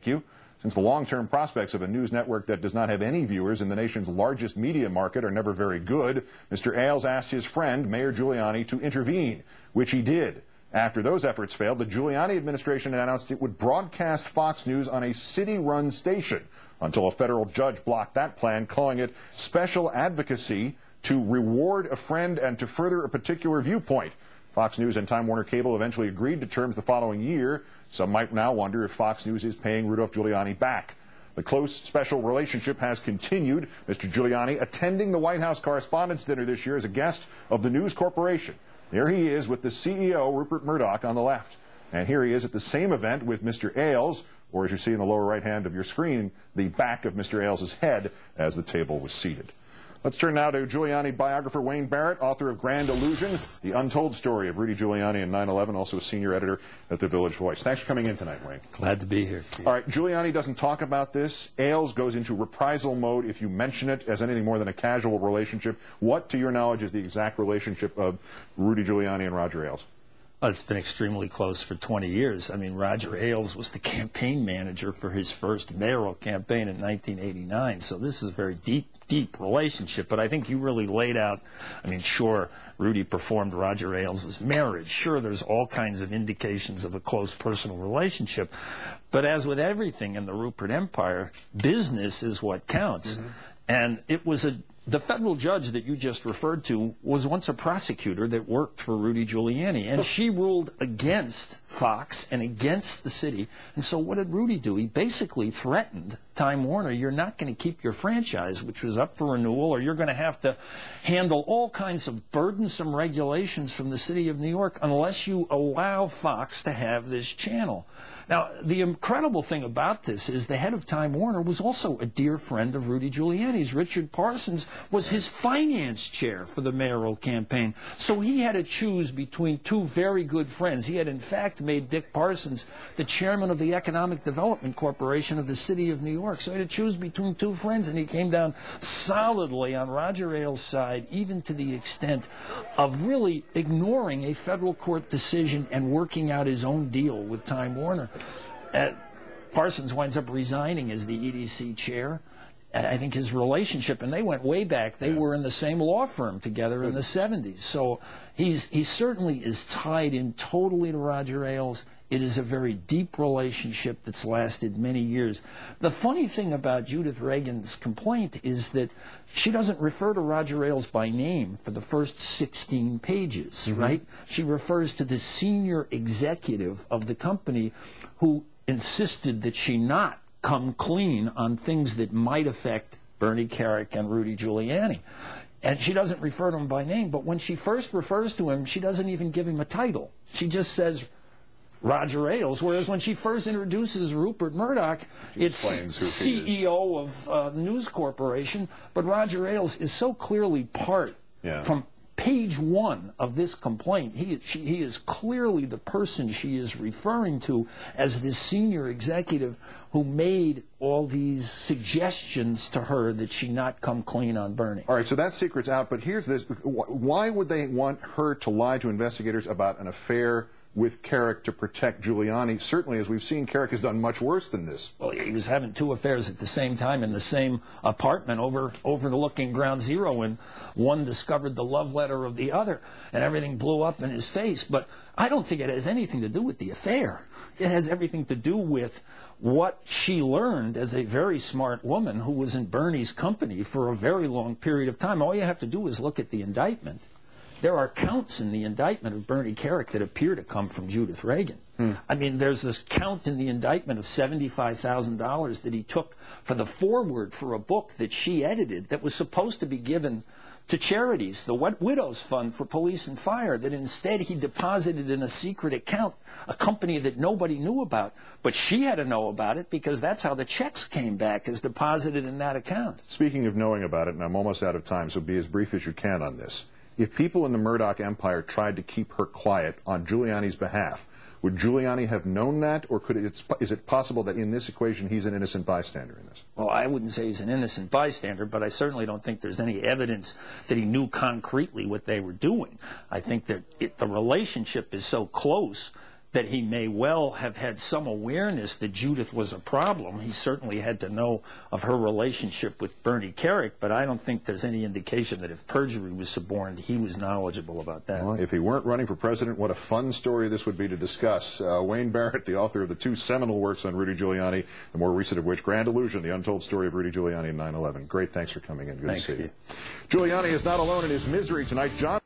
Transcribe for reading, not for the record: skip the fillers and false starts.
you. Since the long-term prospects of a news network that does not have any viewers in the nation's largest media market are never very good, Mr. Ailes asked his friend, Mayor Giuliani, to intervene, which he did. After those efforts failed, the Giuliani administration announced it would broadcast Fox News on a city-run station until a federal judge blocked that plan, calling it special advocacy to reward a friend and to further a particular viewpoint. Fox News and Time Warner Cable eventually agreed to terms the following year. Some might now wonder if Fox News is paying Rudolph Giuliani back. The close special relationship has continued, Mr. Giuliani attending the White House Correspondents' Dinner this year as a guest of the News Corporation. There he is with the CEO, Rupert Murdoch, on the left. And here he is at the same event with Mr. Ailes, or as you see in the lower right hand of your screen, the back of Mr. Ailes' head as the table was seated. Let's turn now to Giuliani biographer Wayne Barrett, author of Grand Illusion, The Untold Story of Rudy Giuliani and 9/11, also a senior editor at the Village Voice. Thanks for coming in tonight, Wayne. Glad to be here. All right, Giuliani doesn't talk about this. Ailes goes into reprisal mode if you mention it as anything more than a casual relationship. What, to your knowledge, is the exact relationship of Rudy Giuliani and Roger Ailes? Well, it's been extremely close for 20 years. I mean, Roger Ailes was the campaign manager for his first mayoral campaign in 1989, so this is a very deep relationship. But I think you really laid out, I mean, sure, Rudy performed Roger Ailes' marriage. Sure, there's all kinds of indications of a close personal relationship. But as with everything in the Rupert Empire, business is what counts. And it was the federal judge that you just referred to was once a prosecutor that worked for Rudy Giuliani, and she ruled against Fox and against the city. And so what did Rudy do? He basically threatened Time Warner, you're not going to keep your franchise, which was up for renewal, or you're going to have to handle all kinds of burdensome regulations from the city of New York unless you allow Fox to have this channel. Now, the incredible thing about this is the head of Time Warner was also a dear friend of Rudy Giuliani's. Richard Parsons was his finance chair for the mayoral campaign. So he had to choose between two very good friends. He had, in fact, made Dick Parsons the chairman of the Economic Development Corporation of the city of New York. So he had to choose between two friends, and he came down solidly on Roger Ailes' side, even to the extent of really ignoring a federal court decision and working out his own deal with Time Warner. Parsons winds up resigning as the EDC chair. I think his relationship, and they went way back, they were in the same law firm together in the 70s. So he certainly is tied in totally to Roger Ailes. It is a very deep relationship that's lasted many years. The funny thing about Judith Regan's complaint is that she doesn't refer to Roger Ailes by name for the first 16 pages, right? She refers to the senior executive of the company who insisted that she not come clean on things that might affect Bernie Kerik and Rudy Giuliani. And she doesn't refer to him by name, but when she first refers to him, she doesn't even give him a title. She just says Roger Ailes, whereas when she first introduces Rupert Murdoch, it's CEO of the News Corporation, but Roger Ailes is so clearly part from page 1 of this complaint. He is clearly the person she is referring to as this senior executive who made all these suggestions to her that she not come clean on Bernie. All right, so that secret's out, but here's this. Why would they want her to lie to investigators about an affair with Kerik to protect Giuliani? Certainly, as we've seen, Kerik has done much worse than this. Well, he was having 2 affairs at the same time in the same apartment overlooking Ground Zero, and one discovered the love letter of the other, and everything blew up in his face. But I don't think it has anything to do with the affair. It has everything to do with what she learned as a very smart woman who was in Bernie's company for a very long period of time. All you have to do is look at the indictment. There are counts in the indictment of Bernie Kerik that appear to come from Judith Regan. I mean, there's this count in the indictment of $75,000 that he took for the foreword for a book that she edited that was supposed to be given to charities, the Widows Fund for Police and Fire, that instead he deposited in a secret account, a company that nobody knew about. But she had to know about it because that's how the checks came back, as deposited in that account. Speaking of knowing about it, and I'm almost out of time, so be as brief as you can on this. If people in the Murdoch empire tried to keep her quiet on Giuliani's behalf, would Giuliani have known that, or is it possible that in this equation he's an innocent bystander in this? Well, I wouldn't say he's an innocent bystander, but I certainly don't think there's any evidence that he knew concretely what they were doing. I think that the relationship is so close that he may well have had some awareness that Judith was a problem. He certainly had to know of her relationship with Bernie Kerik, but I don't think there's any indication that if perjury was suborned, he was knowledgeable about that. Well, if he weren't running for president, what a fun story this would be to discuss. Wayne Barrett, the author of the 2 seminal works on Rudy Giuliani, the more recent of which, Grand Illusion, The Untold Story of Rudy Giuliani and 9/11. Great, thanks for coming in. Good Thanks, to see you. Keith. Giuliani is not alone in his misery tonight. John